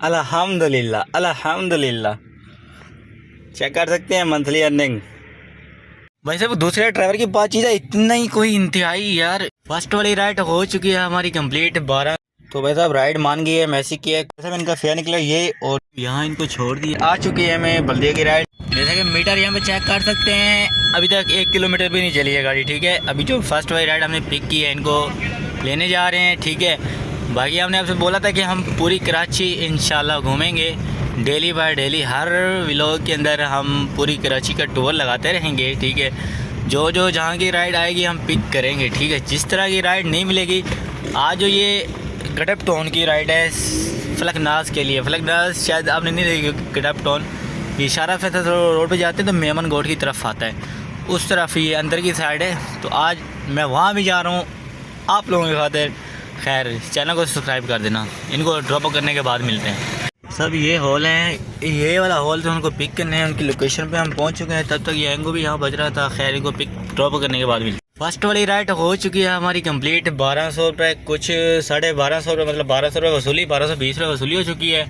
अल्हम्दुलिल्लाह अल्हम्दुलिल्लाह। चेक कर सकते हैं मंथली अर्निंग। भाई साहब दूसरे ड्राइवर की बातचीत है, इतना ही कोई इंतहाई यार। फर्स्ट वाली राइड हो चुकी है हमारी कंप्लीट 12। तो भाई साहब राइड मान गई है, मैसी की है। साहब इनका फेयर निकला ये, और यहाँ इनको छोड़ दिया। आ चुकी है हमें बल्दिया की राइड। जैसा कि मीटर यहाँ पे चेक कर सकते हैं, अभी तक 1 किलोमीटर भी नहीं चली है गाड़ी। ठीक है, अभी जो फर्स्ट वाली राइड हमने पिक की है इनको लेने जा रहे हैं। ठीक है, बाकी हमने आपसे बोला था कि हम पूरी कराची इंशाल्लाह घूमेंगे, daily by daily her vlog के अंदर हम पूरी कराची का टूर लगाते रहेंगे। ठीक है, जो जो जहाँ की राइड आएगी हम पिक करेंगे। ठीक है, जिस तरह की राइड नहीं मिलेगी। आज जो ये गडप टाउन की राइड है फलकनाज के लिए, फलकनाज शायद आपने नहीं देखी। गडप टाउन ये इशारा फैसल रोड पे जाते हैं तो मेमन गोट की तरफ आता है, उस तरफ ये अंदर की साइड है। तो आज मैं वहाँ भी जा रहा हूँ आप लोगों की खातिर। खैर चैनल को सब्सक्राइब कर देना। इनको ड्रॉप करने के बाद मिलते हैं। सब ये हॉल है, ये वाला हॉल तो उनको पिक करने हैं, उनकी लोकेशन पे हम पहुंच चुके हैं। तब तक ये एंगो भी यहाँ बज रहा था। खैर इनको पिक ड्रॉप करने के बाद मिलते हैं। फर्स्ट वाली राइड हो चुकी है हमारी कंप्लीट। 1200 रुपये, कुछ 1250 रुपये, मतलब 1200 रुपये वसूली, 1220 रुपये वसूली हो चुकी है।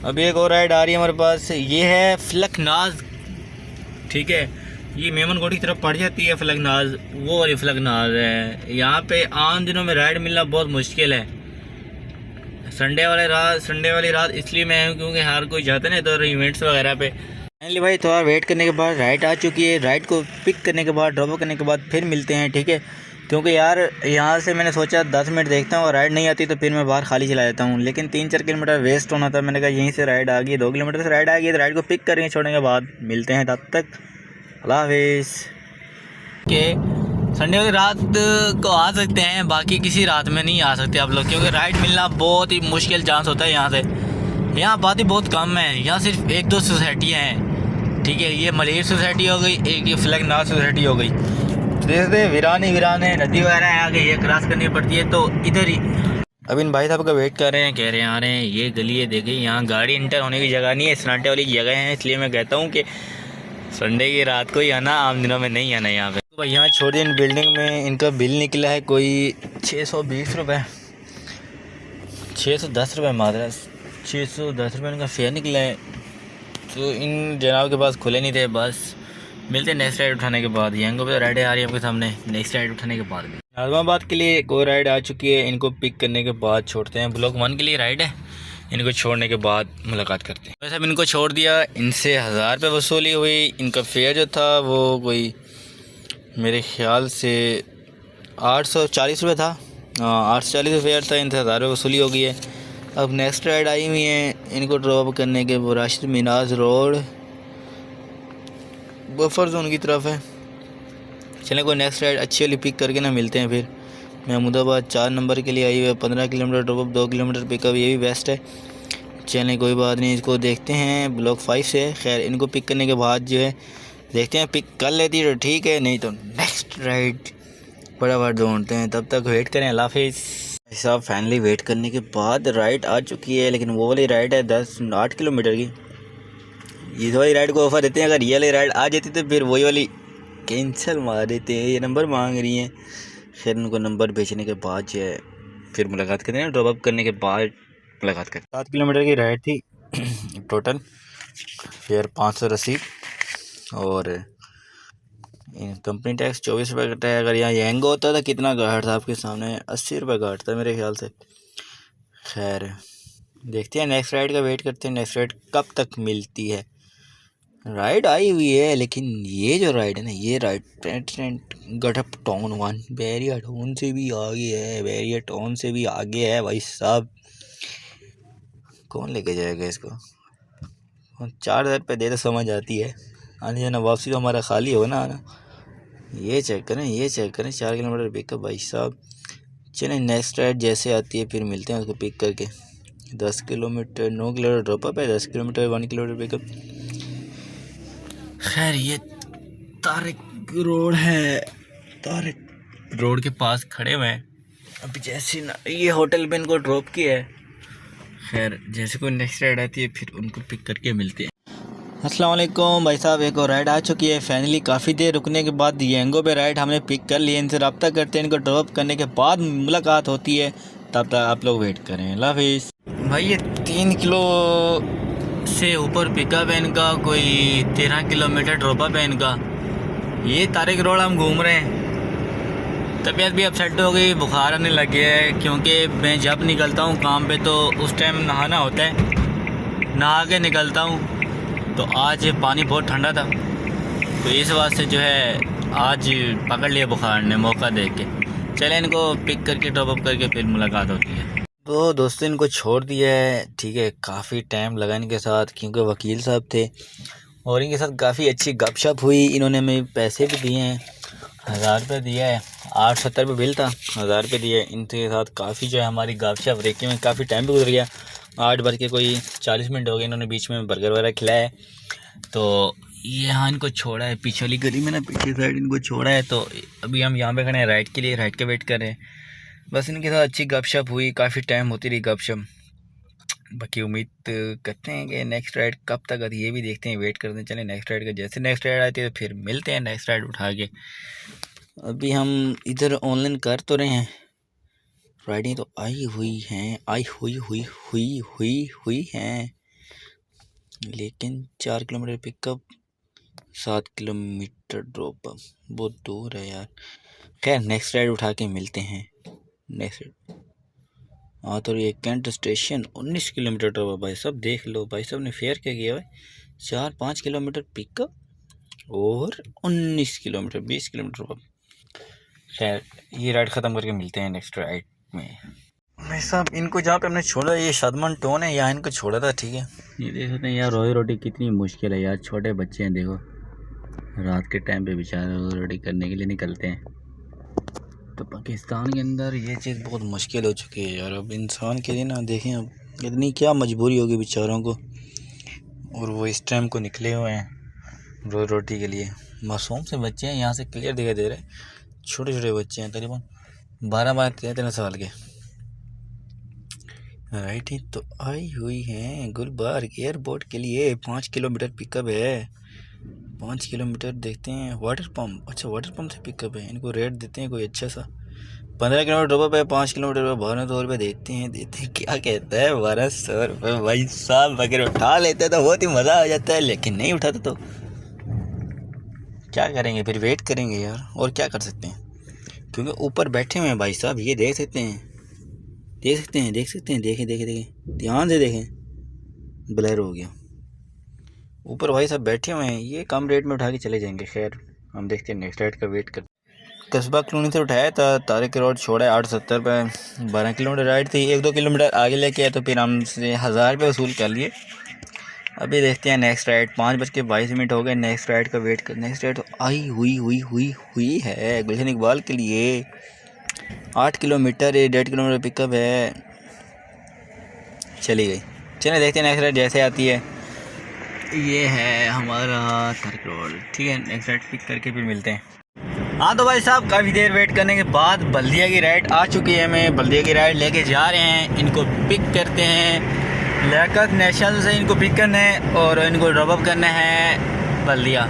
अभी एक और राइड आ रही है हमारे पास, ये है फलकनाज। ठीक है, ये मेमन गोट की तरफ पड़ जाती है फलकनाज, वो वाली फलकनाज है। यहाँ पे आम दिनों में राइड मिलना बहुत मुश्किल है। संडे वाली रात इसलिए मैं हूँ क्योंकि हर कोई जाता है ना तो इवेंट्स वगैरह पे। फाइनली भाई थोड़ा वेट करने के बाद राइड आ चुकी है। राइड को पिक करने के बाद, ड्रॉप करने के बाद फिर मिलते हैं। ठीक है, क्योंकि यार यहाँ से मैंने सोचा 10 मिनट देखता हूँ और राइड नहीं आती तो फिर मैं बाहर खाली चला जाता हूँ। लेकिन 3-4 किलोमीटर वेस्ट होना था। मैंने कहा यहीं से राइड आ गई, 2 किलोमीटर से राइड आ गई, तो राइड को पिक करेंगे, छोड़ने के बाद मिलते हैं। तब तक अल्लाह हाफिज़। के संडे वाली रात को आ सकते हैं, बाकी किसी रात में नहीं आ सकते आप लोग, क्योंकि राइड मिलना बहुत ही मुश्किल चांस होता है यहाँ से। यहाँ आबादी बहुत कम है, यहाँ सिर्फ 1-2 सोसाइटियाँ हैं। ठीक है, ये मलेर सोसाइटी हो गई, एक ये फलकनाज सोसाइटी हो गई। जैसे वीराने नदी वगैरह है आगे, ये क्रॉस करनी पड़ती है। तो इधर ही अब इन भाई साहब का वेट कर रहे हैं, कह रहे हैं आ रहे हैं। ये गली है, देखिए यहाँ गाड़ी इंटर होने की जगह नहीं है, सन्नाटे वाली जगह है। इसलिए मैं कहता हूँ कि संडे की रात को ही आना, आम दिनों में नहीं आना यहाँ पे। तो यहाँ छोड़ इन बिल्डिंग में इनका बिल निकला है कोई 620 रुपये, 610 रुपये मादरा, 610 रुपये इनका फेयर निकला है। तो इन जनाब के पास खुले नहीं थे। बस मिलते हैं नेक्स्ट राइड उठाने के बाद। यंगो पे राइडें आ रही है आपके सामने, नेक्स्ट राइड उठाने के बाद। नाज़माबाद के लिए एक और राइड आ चुकी है, इनको पिक करने के बाद छोड़ते हैं। ब्लॉक 1 के लिए राइड है, इनको छोड़ने के बाद मुलाकात करते हैं। वैसे अब इनको छोड़ दिया, इनसे 1000 रुपये वसूली हुई। इनका फेयर जो था वो कोई मेरे ख्याल से 840 रुपये था। 840 फेयर था, इनसे 1000 रुपये वसूली हो गई है। अब नेक्स्ट राइड आई हुई है, इनको ड्रॉप करने के वो Rashid Minaj road buffer zone की तरफ है। चलें कोई नेक्स्ट राइड अच्छी वाली पिक करके ना मिलते हैं फिर। महमूदाबाद 4 नंबर के लिए आई हुई है, 15 किलोमीटर ड्रॉप, 2 किलोमीटर पिकअप, ये भी बेस्ट है। चलें कोई बात नहीं, इसको देखते हैं ब्लॉक 5 से। खैर इनको पिक करने के बाद जो है देखते हैं, पिक कर लेती है तो ठीक है, नहीं तो नेक्स्ट राइड फटाफट ढूंढते हैं। तब तक वेट करें। अल्लाह हाफिज़। साहब फाइनली वेट करने के बाद राइड आ चुकी है, लेकिन वो वाली राइड है 8 किलोमीटर की। इस वाली राइड को ऑफर देते हैं, अगर ये वाली राइड आ जाती तो फिर वही वाली कैंसिल मार देते हैं। ये नंबर मांग रही हैं। फिर उनको नंबर भेजने के बाद जो है फिर मुलाकात करते हैं। ड्रॉप अप करने के बाद मुलाकात करते हैं। 7 किलोमीटर की राइड थी टोटल। फिर 500 रसीद और कंपनी टैक्स 24 रुपये कटा है। अगर यहाँ यंगो होता था कितना घाट था आपके सामने, 80 रुपये घाट था मेरे ख्याल से। खैर देखते हैं, नेक्स्ट राइड का वेट करते हैं, नेक्स्ट राइड कब तक मिलती है। राइड आई हुई है, लेकिन ये जो राइड है ना, ये राइड गडप टाउन 1 बैरिया टाउन से भी आगे है, बैरिया टाउन से भी आगे है। भाई साहब कौन लेके जाएगा इसको। 4000 रुपये दे तो समझ आती है, आने जाना वापसी तो हमारा खाली हो ना आना। ये चेक करें, ये चेक करें, 4 किलोमीटर पिकअप। भाई साहब चलें नेक्स्ट राइड जैसे आती है फिर मिलते हैं उसको पिक करके। 10 किलोमीटर 9 किलोमीटर ड्रॉपअप है, 10 किलोमीटर 1 किलोमीटर पिकअप। खैर ये तारिक रोड है, तारिक रोड के पास खड़े हुए हैं। अभी जैसे ना ये होटल पे इनको ड्रॉप किया है। खैर जैसे कोई नेक्स्ट राइड आती है फिर उनको पिक करके मिलते हैं। अस्सलाम वालेकुम भाई साहब, एक और राइड आ चुकी है। फाइनली काफ़ी देर रुकने के बाद यंगो पे राइड हमने पिक कर ली है। इनसे रब्ता करते हैं, इनको ड्रॉप करने के बाद मुलाकात होती है। तब तक आप लोग वेट करें। अल्लाह हाफिज़। भाई ये 3 किलो से ऊपर पिकअप है इनका, कोई 13 किलोमीटर ड्रॉप अप है इनका। ये तारिक रोड हम घूम रहे हैं। तबीयत भी अपसेट हो गई, बुखार आने लग गया है, क्योंकि मैं जब निकलता हूँ काम पे तो उस टाइम नहाना होता है, नहा के निकलता हूँ। तो आज पानी बहुत ठंडा था, तो इस वास्ते जो है आज पकड़ लिया बुखार ने मौका देख के। चले इनको पिक करके ड्रॉप अप करके फिर मुलाकात होती है। तो दोस्तों इनको छोड़ दिया है, ठीक है। काफ़ी टाइम लगा इनके साथ, क्योंकि वकील साहब थे और इनके साथ काफ़ी अच्छी गपशप हुई। इन्होंने हमें पैसे भी दिए हैं, 1000 रुपये दिया है, 870 रुपये बिल था, 1000 रुपये दिए। इनके साथ काफ़ी जो है हमारी गपशप रेकी में काफ़ी टाइम भी गुजर गया। 8 बज के कोई 40 मिनट हो गए। इन्होंने बीच में बर्गर वगैरह खिलाया है। तो ये यहाँ इनको छोड़ा है, पीछे वाली गली में ना, पीछे साइड इनको छोड़ा है। तो अभी हम यहाँ पे खड़े हैं राइड के लिए, राइड के वेट कर रहे हैं। बस इनके साथ अच्छी गपशप हुई, काफ़ी टाइम होती रही गपशप। बाकी उम्मीद करते हैं कि नेक्स्ट राइड कब तक आती है ये भी देखते हैं, वेट करते हैं। चलें नेक्स्ट राइड का, जैसे नेक्स्ट राइड आती है तो फिर मिलते हैं नेक्स्ट राइड उठा के। अभी हम इधर ऑनलाइन कर तो रहे हैं, राइडिंग तो आई हुई हैं, लेकिन 4 kilometre pickup, 7 kilometre drop up, बहुत दूर है यार। खैर नेक्स्ट राइड उठा के मिलते हैं नेक्स्ट। हाँ तो ये Cantt station 19 kilometre drop up. भाई साहब देख लो, भाई साहब ने फेयर क्या किया भाई, 4-5 किलोमीटर पिकअप और 19 किलोमीटर 20 किलोमीटर ड्रॉप अप। खैर ये राइड ख़त्म करके मिलते हैं नेक्स्ट राइड में। भाई साहब इनको जहाँ पे हमने छोड़ा, ये शादमान टोन है, यहाँ इनको छोड़ा था, ठीक है। ये देख सकते हैं यार, रोजी रोटी कितनी मुश्किल है यार। छोटे बच्चे हैं, देखो रात के टाइम पे बेचारे रोजी रोटी करने के लिए निकलते हैं। तो पाकिस्तान के अंदर ये चीज़ बहुत मुश्किल हो चुकी है यार। अब इंसान के लिए ना देखें, अब इतनी क्या मजबूरी होगी बेचारों को, और वो इस टाइम को निकले हुए हैं रोजी रोटी के लिए। मासूम से बच्चे हैं, यहाँ से क्लियर दिखाई दे रहे हैं, छोटे छोटे बच्चे हैं, तकरीबन 12-13 साल के। राइट ही तो आई हुई हैं गुलबर्ग एयरपोर्ट के लिए। 5 किलोमीटर पिकअप है, 5 किलोमीटर। देखते हैं वाटर पम्प, अच्छा वाटर पम्प से पिकअप है। इनको रेट देते हैं कोई अच्छा सा। 15 किलोमीटर ड्रॉप है, 5 किलोमीटर पर 1200 रुपये देते हैं। क्या कहता है 1200 रुपये। भाई साहब अगर उठा लेते तो बहुत ही मज़ा आ जाता है, लेकिन नहीं उठाते तो क्या करेंगे, फिर वेट करेंगे यार, और क्या कर सकते हैं, क्योंकि ऊपर बैठे हुए हैं भाई साहब। ये देख सकते हैं, देखें ध्यान से देखें, ब्लर हो गया। ऊपर भाई साहब बैठे हुए हैं, ये कम रेट में उठा के चले जाएंगे। खैर हम देखते हैं नेक्स्ट राइड का वेट करते हैं। कस्बा कॉलोनी से उठाया था, तारिक रोड छोड़ा है 870 रुपये। 12 किलोमीटर राइड थी, 1-2 किलोमीटर आगे लेके आए तो फिर हमसे 1000 रुपये वसूल कर लिए। अभी देखते हैं नेक्स्ट राइड। 5:22 हो गए, नेक्स्ट राइड का वेट कर। नेक्स्ट राइड तो आई हुई है गुलशन इकबाल के लिए। 8 किलोमीटर 1.5 किलोमीटर पिकअप है, चली गई। चलिए देखते हैं नेक्स्ट राइड जैसे आती है। ये है हमारा तारिक रोड, ठीक है। नेक्स्ट राइड पिक करके फिर मिलते हैं। हाँ तो भाई साहब काफ़ी देर वेट करने के बाद बल्दिया की राइड आ चुकी है। हमें बल्दिया की राइड लेके जा रहे हैं, इनको पिक करते हैं। लियाकत नेशनल से इनको पिक करना है और इनको ड्रॉप अप करना है बल्दिया।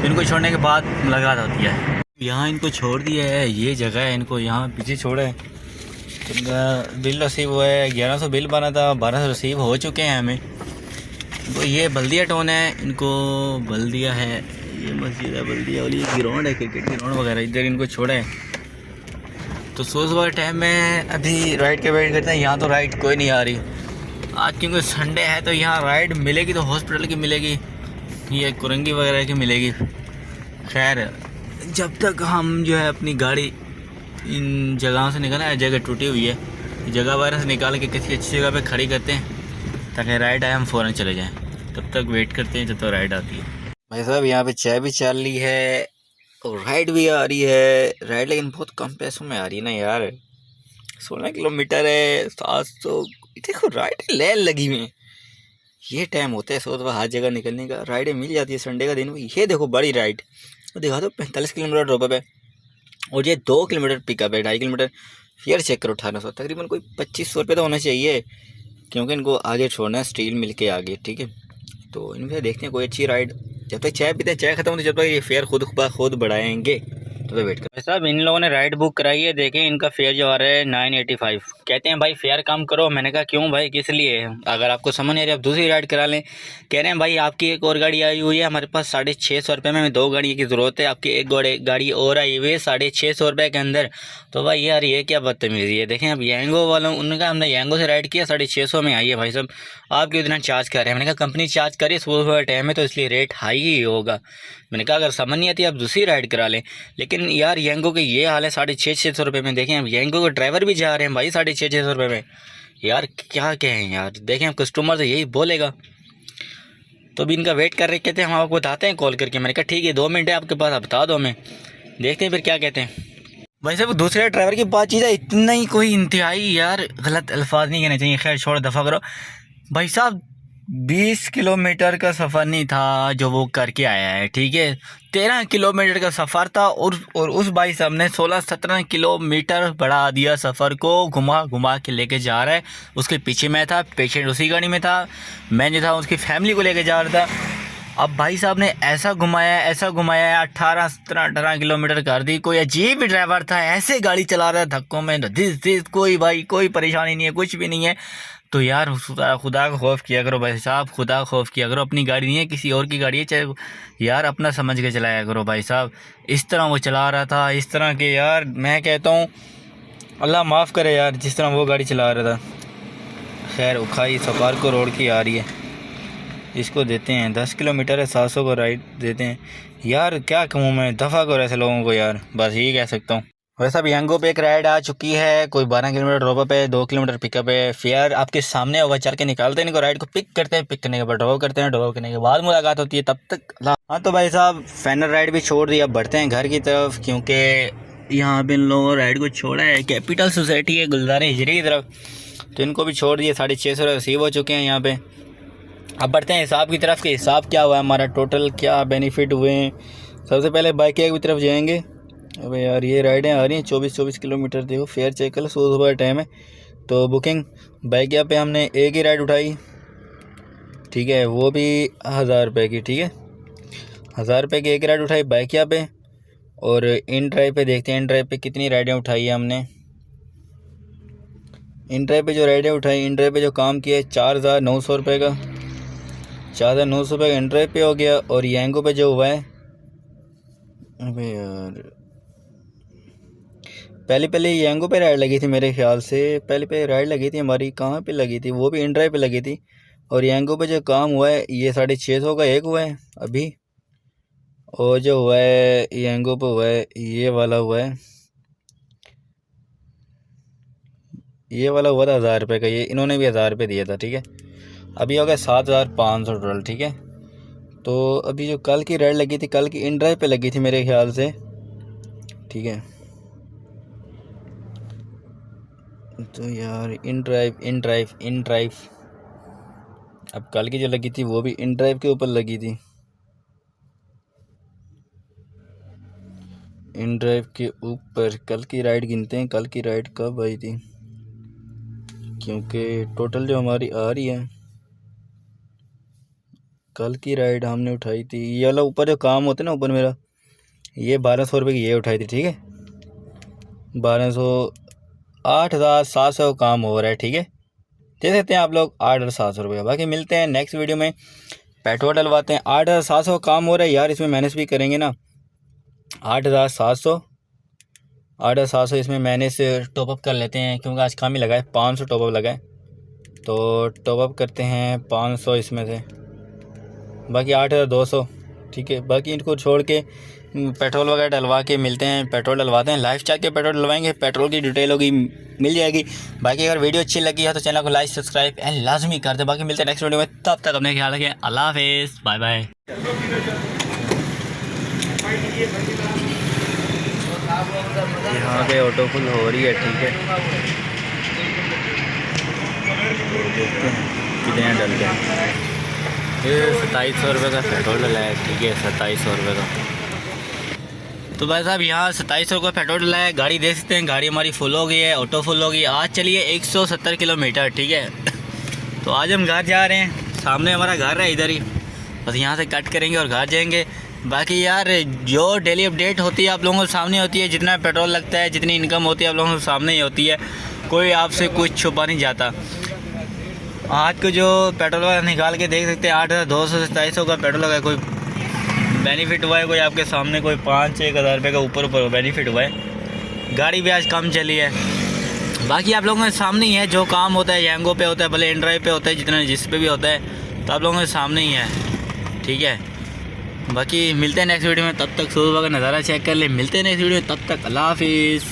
इनको छोड़ने के बाद मुलाकात होती है। यहाँ इनको छोड़ दिया है, ये जगह है, इनको यहाँ पीछे छोड़ा है। तो बिल रिसीव हुआ है, 1100 बिल बना था, 1200 रिसीव हो चुके हैं हमें। तो ये बल्दिया टाउन है, इनको बल्दिया है, ये मस्जिद है बल्दिया वाली, ग्राउंड है, क्रिकेट ग्राउंड वगैरह, इधर इनको छोड़ा है। तो सुबह टाइम में अभी राइड के वेट करते हैं। यहाँ तो राइड कोई नहीं आ रही आज, क्योंकि संडे है। तो यहाँ राइड मिलेगी तो हॉस्पिटल की मिलेगी, ये कुरंगी वगैरह की मिलेगी। खैर जब तक हम जो है अपनी गाड़ी इन जगहों से निकालना है, जगह टूटी हुई है, जगह वगैरह से निकाल के किसी अच्छी जगह पे खड़ी करते हैं ताकि राइड आए, हम फ़ौरन चले जाएं। तब तक वेट करते हैं जब तक राइड आती है। भाई साहब यहाँ पे चाय भी चल रही है और राइड भी आ रही है। राइड लेकिन बहुत कम पैसों में आ रही है ना यार, 16 किलोमीटर है, 700। देखो राइड ले लगी हुई है, ये टाइम होता है सुबह हर जगह निकलने का, राइडें मिल जाती है संडे का दिन। ये देखो बड़ी राइड, तो दिखा दो 45 किलोमीटर ड्रॉप अप है और ये 2 किलोमीटर पिकअप है, 2.5 किलोमीटर। फेयर चेक करो 1800, तकरीबन कोई 2500 रुपये तो होना चाहिए, क्योंकि इनको आगे छोड़ना है स्टील मिल के आगे, ठीक है। तो इनसे देखते हैं कोई अच्छी राइड। जब तक चाय पीते हैं, चाय ख़त्म होती जब तक ये फेयर खुद बढ़ाएंगे। तो वेट कर साहब। इन लोगों ने राइड बुक कराई है, देखें इनका फेयर जो आ रहा है 985। कहते हैं भाई फेयर कम करो। मैंने कहा क्यों भाई, किस लिए? अगर आपको समझ नहीं आ रही आप दूसरी राइड करा लें। कह रहे हैं भाई आपकी एक और गाड़ी आई हुई है, हमारे पास 650 रुपये में 2 गाड़ी की ज़रूरत है, आपकी एक गाड़ी और आई हुई है 650 रुपये के अंदर। तो भाई यार ये क्या बदतमीज़ी है। देखें अब यंगो वालों, उन्होंने कहा हमने यंगो से राइड किया 650 में आई है। भाई साहब आप क्यों इतना चार्ज कर रहे हैं? मैंने कहा कंपनी चार्ज करिए, सुबह टाइम है तो इसलिए रेट हाई ही होगा। मैंने कहा अगर समझ नहीं आती आप दूसरी राइड करा लें। लेकिन यार यंगो के ये हाल है 650 रुपये में। देखें अब यंगो के ड्राइवर भी जा रहे हैं भाई 650 रुपये में। यार क्या कहें यार, देखें अब कस्टमर तो यही बोलेगा। तो अभी इनका वेट कर रहे, कहते हैं हम आपको बताते हैं कॉल करके। मैंने कहा ठीक है 2 मिनट है आपके पास, आप बता दो हमें, देखते हैं फिर क्या कहते हैं। वैसे वो दूसरे ड्राइवर की बातचीत है, इतना ही कोई इंतहाई यार गलत अल्फाज नहीं कहने चाहिए। खैर छोड़, दफ़ा करो। भाई साहब 20 किलोमीटर का सफ़र नहीं था जो वो करके आया है, ठीक है 13 किलोमीटर का सफ़र था। और उस भाई साहब ने 16-17 किलोमीटर बढ़ा दिया सफ़र को, घुमा घुमा के लेके जा रहा है। उसके पीछे मैं था, पेशेंट उसी गाड़ी में था, मैं जो था उसकी फैमिली को लेके जा रहा था। अब भाई साहब ने ऐसा घुमाया 18 किलोमीटर कर दी। कोई अजीब ड्राइवर था, ऐसे गाड़ी चला रहा है धक्कों में, दिस कोई भाई कोई परेशानी नहीं है, कुछ भी नहीं है। तो यार खुदा का खौफ किया करो भाई साहब, खुदा का खौफ किया करो। अपनी गाड़ी नहीं है, किसी और की गाड़ी है, चाहे यार अपना समझ के चलाया करो भाई साहब। इस तरह वो चला रहा था, इस तरह के यार मैं कहता हूँ अल्लाह माफ़ करे यार, जिस तरह वो गाड़ी चला रहा था। खैर उखाई सफारको रोड की आ रही है, इसको देते हैं 10 किलोमीटर है, 700 को राइड देते हैं। यार क्या कहूँ मैं, दफ़ा करो ऐसे लोगों को यार, बस यही कह सकता हूँ। वैसे अब यंगो पे एक राइड आ चुकी है, कोई 12 किलोमीटर ड्रॉप है, 2 किलोमीटर पिकअप है। फेयर आपके सामने होगा, चल के निकालते हैं इनको, राइड को पिक करते हैं, पिक करने के बाद ड्रॉप करते हैं, ड्रॉप करने के बाद मुलाकात होती है। तब तक हाँ तो भाई साहब फाइनल राइड भी छोड़ दी, अब बढ़ते हैं घर की तरफ, क्योंकि यहाँ पे इन लोगों राइड को छोड़ा है कैपिटल सोसाइटी है गुलदार हिजरी की तरफ, तो इनको भी छोड़ दिए। 650 रिसीव हो चुके हैं यहाँ पे। अब बढ़ते हैं हिसाब की तरफ कि हिसाब क्या हुआ है हमारा, टोटल क्या बेनिफिट हुए हैं। सबसे पहले बाइक की तरफ जाएंगे। अबे यार ये राइडें आ रही हैं 24 किलोमीटर, देखो फेयर चेक कर लो, सुबह टाइम है तो बुकिंग। बाइक पे हमने एक ही राइड उठाई, ठीक है, वो भी 1000 रुपये की, ठीक है 1000 रुपये की एक राइड उठाई बाइक पे। और इन ड्राइव पे देखते हैं इन ड्राइव पे कितनी राइडें उठाई है हमने। इन ड्राइव पे जो राइडें उठाई, इन ड्राइव पे जो काम किया है 4900 रुपये का, 4900 रुपये का इन ड्राइव पे हो गया। और यंगो पे जो हुआ है, अबे यार पहले यंगो पे राइड लगी थी मेरे ख्याल से, पहले राइड लगी थी हमारी, कहाँ पे लगी थी, वो भी इन ड्राइव पे लगी थी। और यंगो पे जो काम हुआ है ये 650 का एक हुआ है अभी, और जो हुआ है यंगो पे हुआ है ये वाला हुआ है, ये वाला हुआ था 1000 रुपये का, ये इन्होंने भी 1000 रुपये दिया था, ठीक है। अभी हो गया 7500 टोटल, ठीक है। तो अभी जो कल की राइड लगी थी, कल की इन ड्राइव पे लगी थी मेरे ख्याल से, ठीक है। तो यार इन ड्राइव अब कल की जो लगी थी वो भी इन ड्राइव के ऊपर लगी थी, इन ड्राइव के ऊपर। कल की राइड गिनते हैं, कल की राइड कब आई थी, क्योंकि टोटल जो हमारी आ रही है, कल की राइड हमने उठाई थी ये वाला ऊपर जो काम होता है ना ऊपर मेरा, ये 1200 रुपये की ये उठाई थी, ठीक है 1200, 8700 काम हो रहा है, ठीक है। दे सकते हैं आप लोग 8700 रुपये। बाकी मिलते हैं नेक्स्ट वीडियो में, पेट्रोल डलवाते हैं। 8700 काम हो रहा है यार, इसमें मैनेज भी करेंगे ना, 8700 इसमें मैनेज से टॉपअप कर लेते हैं, क्योंकि आज काम ही लगा है 500 टॉपअप लगा है, तो टॉपअप करते हैं 500 इसमें से, बाकी 8200, ठीक है। बाकी इनको छोड़ के पेट्रोल वगैरह डलवा के मिलते हैं, पेट्रोल डलवाते हैं, लाइफ चार्ज के पेट्रोल डलवाएंगे, पेट्रोल की डिटेल होगी मिल जाएगी। बाकी अगर वीडियो अच्छी लगी है तो चैनल को लाइक सब्सक्राइब एंड लाजमी कर दे। बाकी मिलते हैं नेक्स्ट वीडियो में, तब तक अपने ख्याल रखें, अल्लाह हाफिज़, बाय बाय। यहाँ पे ऑटो फुल हो रही है, ठीक है, देखते हैं कितने डल गए। ये 2700 रुपये का पेट्रोल डला है, ठीक है 2700 रुपये का। तो भाई साहब यहाँ 2700 का पेट्रोल डला है, गाड़ी देख सकते हैं, गाड़ी हमारी फुल हो गई है, ऑटो फुल हो गई। आज चलिए 170 किलोमीटर, ठीक है। तो आज हम घर जा रहे हैं, सामने हमारा घर है इधर ही, बस यहाँ से कट करेंगे और घर जाएंगे। बाकी यार जो डेली अपडेट होती है आप लोगों के सामने होती है, जितना पेट्रोल लगता है, जितनी इनकम होती है आप लोगों के सामने ही होती है, कोई आपसे कुछ छुपा नहीं जाता। आज को जो पेट्रोल वाला निकाल के देख सकते हैं 8,200 से 2,700 का पेट्रोल लगा, कोई बेनिफिट हुआ है, कोई आपके सामने कोई 5-1 हज़ार रुपये का ऊपर बेनिफिट हुआ है। गाड़ी भी आज कम चली है। बाकी आप लोगों के सामने ही है, जो काम होता है यांगो पे होता है, भले एंड्रॉइड पे होता है, जितना जिस पे भी होता है, तो आप लोगों के सामने ही है, ठीक है। बाकी मिलते हैं नेक्स्ट वीडियो में, तब तक सुबह का नज़ारा चेक कर ले। मिलते हैं नेक्स्ट वीडियो में, तब तक अल्लाह हाफिज़।